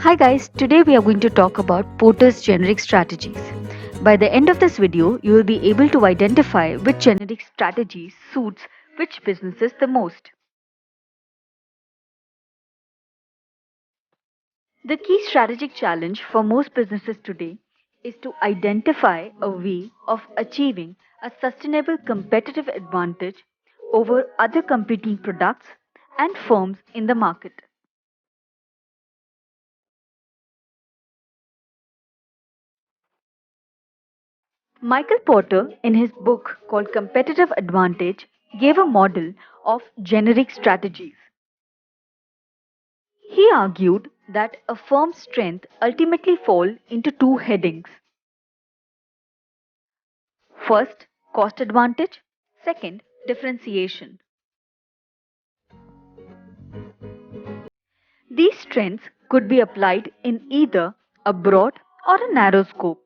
Hi guys, today we are going to talk about Porter's generic strategies. By the end of this video, you will be able to identify which generic strategy suits which businesses the most. The key strategic challenge for most businesses today is to identify a way of achieving a sustainable competitive advantage over other competing products and firms in the market. Micheal Porter, in his book called Competitive Advantage, gave a model of generic strategies. He argued that a firm's strength ultimately fall into two headings. First, cost advantage. Second, differentiation. These strengths could be applied in either a broad or a narrow scope,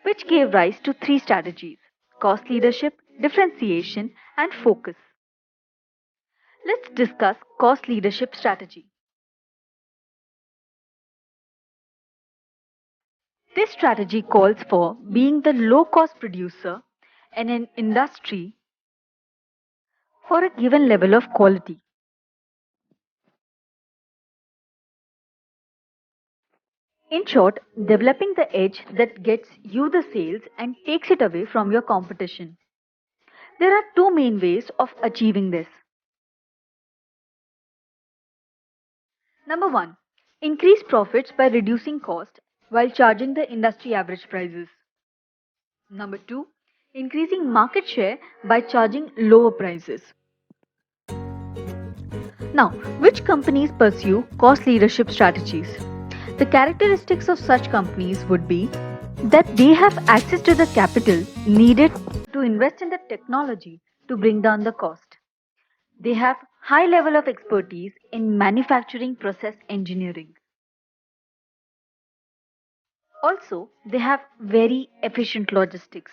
which gave rise to three strategies: cost leadership, differentiation, and focus. Let's discuss cost leadership strategy. This strategy calls for being the low cost producer in an industry for a given level of quality. In short, developing the edge that gets you the sales and takes it away from your competition. There are two main ways of achieving this. Number one, increase profits by reducing cost while charging the industry average prices. Number two, increasing market share by charging lower prices. Now, which companies pursue cost leadership strategies? The characteristics of such companies would be that they have access to the capital needed to invest in the technology to bring down the cost. They have high level of expertise in manufacturing process engineering. Also, they have very efficient logistics.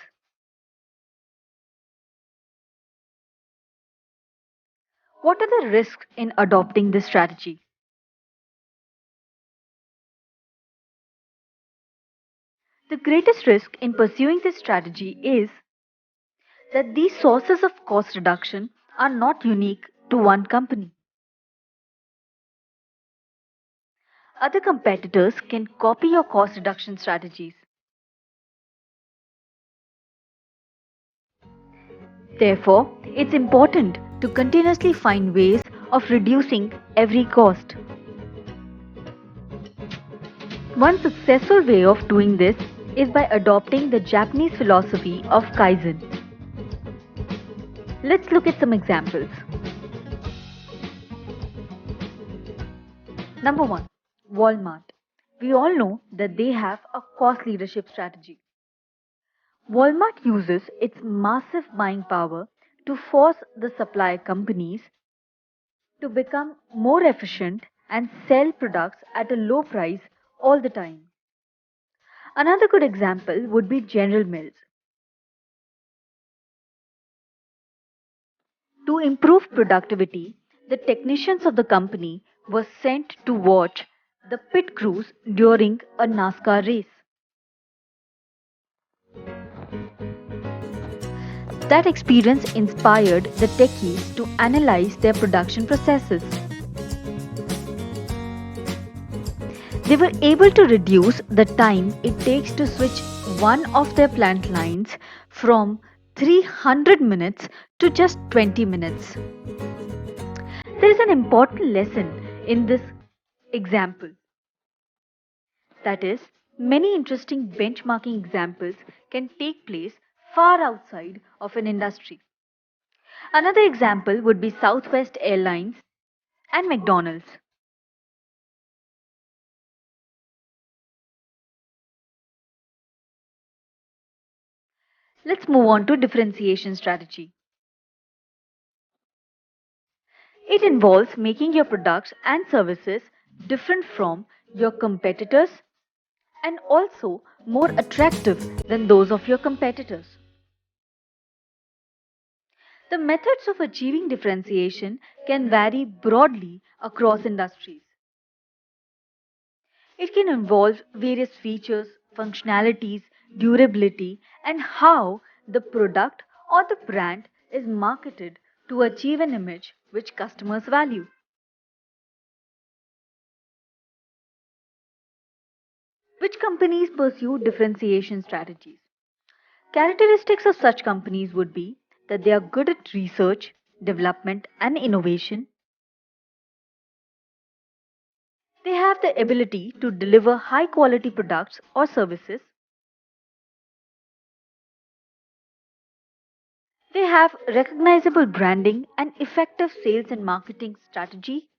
What are the risks in adopting this strategy? The greatest risk in pursuing this strategy is that these sources of cost reduction are not unique to one company. Other competitors can copy your cost reduction strategies. Therefore, it's important to continuously find ways of reducing every cost. One successful way of doing this is by adopting the Japanese philosophy of Kaizen. Let's look at some examples. Number one, Walmart. We all know that they have a cost leadership strategy. Walmart uses its massive buying power to force the supply companies to become more efficient and sell products at a low price all the time. Another good example would be General Mills. To improve productivity, the technicians of the company were sent to watch the pit crews during a NASCAR race. That experience inspired the techies to analyze their production processes. They were able to reduce the time it takes to switch one of their plant lines from 300 minutes to just 20 minutes. There is an important lesson in this example. That is, many interesting benchmarking examples can take place far outside of an industry. Another example would be Southwest Airlines and McDonald's. Let's move on to differentiation strategy. It involves making your products and services different from your competitors and also more attractive than those of your competitors. The methods of achieving differentiation can vary broadly across industries. It can involve various features, functionalities, durability, and how the product or the brand is marketed to achieve an image which customers value. Which companies pursue differentiation strategies? Characteristics of such companies would be that they are good at research, development, and innovation. They have the ability to deliver high quality products or services. They have recognizable branding and effective sales and marketing strategy.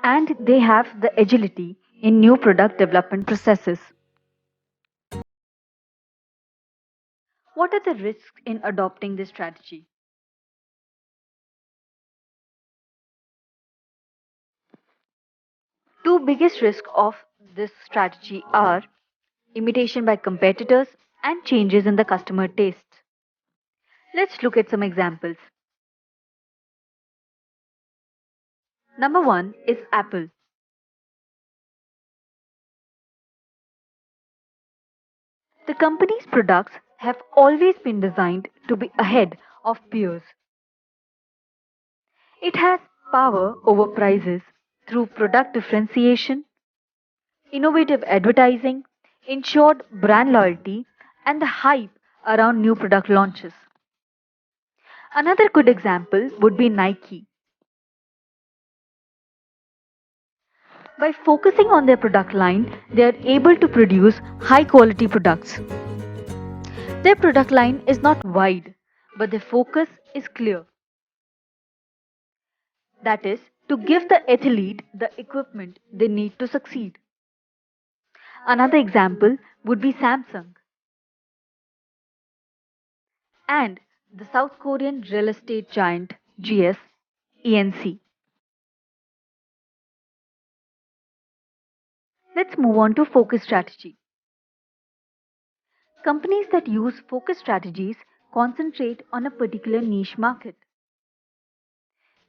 And they have the agility in new product development processes. What are the risks in adopting this strategy? Two biggest risks of this strategy are imitation by competitors and changes in the customer tastes. Let's look at some examples. Number one is Apple. The company's products have always been designed to be ahead of peers. It has power over prices through product differentiation, innovative advertising, ensured brand loyalty, and the hype around new product launches. Another good example would be Nike. By focusing on their product line, they are able to produce high quality products. Their product line is not wide, but their focus is clear. That is, to give the athlete the equipment they need to succeed. Another example would be Samsung and the South Korean real estate giant GS ENC. Let's move on to focus strategy. Companies that use focus strategies concentrate on a particular niche market.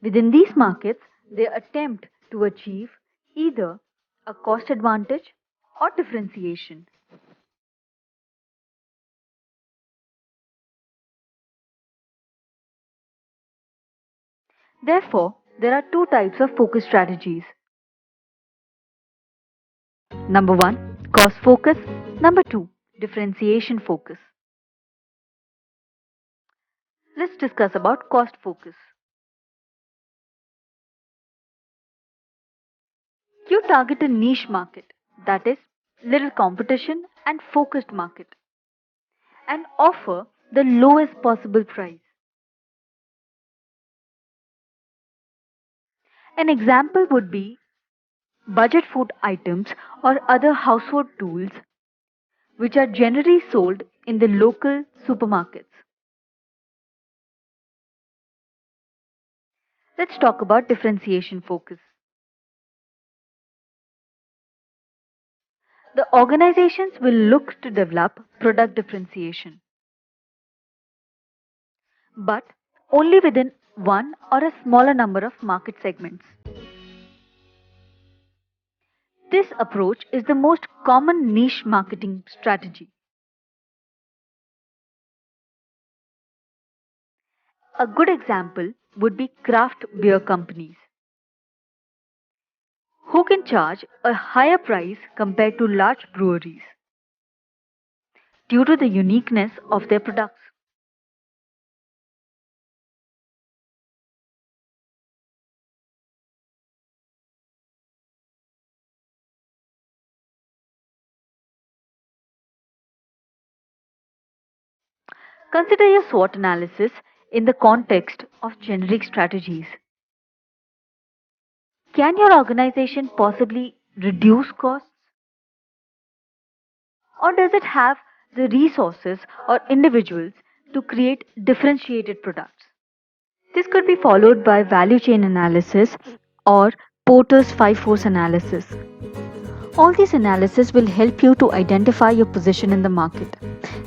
Within these markets, they attempt to achieve either a cost advantage or differentiation. Therefore, there are two types of focus strategies. Number one, cost focus. Number two, differentiation focus. Let's discuss about cost focus. You target a niche market, that is, little competition and focused market, and offer the lowest possible price. An example would be budget food items or other household tools which are generally sold in the local supermarkets. Let's talk about differentiation focus. The organizations will look to develop product differentiation, but only within one or a smaller number of market segments. This approach is the most common niche marketing strategy. A good example would be craft beer companies, who can charge a higher price compared to large breweries due to the uniqueness of their products. Consider your SWOT analysis in the context of generic strategies. Can your organization possibly reduce costs, or does it have the resources or individuals to create differentiated products? This could be followed by value chain analysis or Porter's 5 force analysis. All these analysis will help you to identify your position in the market.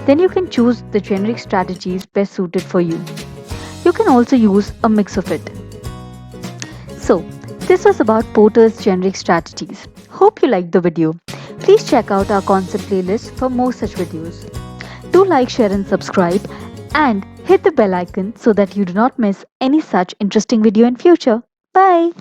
Then you can choose the generic strategies best suited for you. You can also use a mix of it. So, This was about Porter's generic strategies. Hope you liked the video. Please check out our concept playlist for more such videos. Do like, share, and subscribe, and hit the bell icon so that you do not miss any such interesting video in future. Bye.